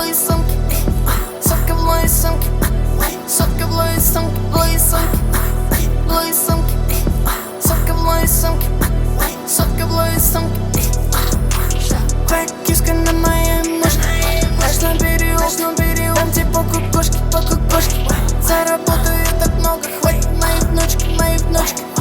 лови сумки, сотка в лови сумки, сотка в лови сумки, лови сумки, лови сумки, сотка в лови сумки, сотка в лови сумки. Твоя киска на моей мушке, аж на берегу, там тебе по кукушке. Заработаю так много, хватит моей внучки, моей внучки.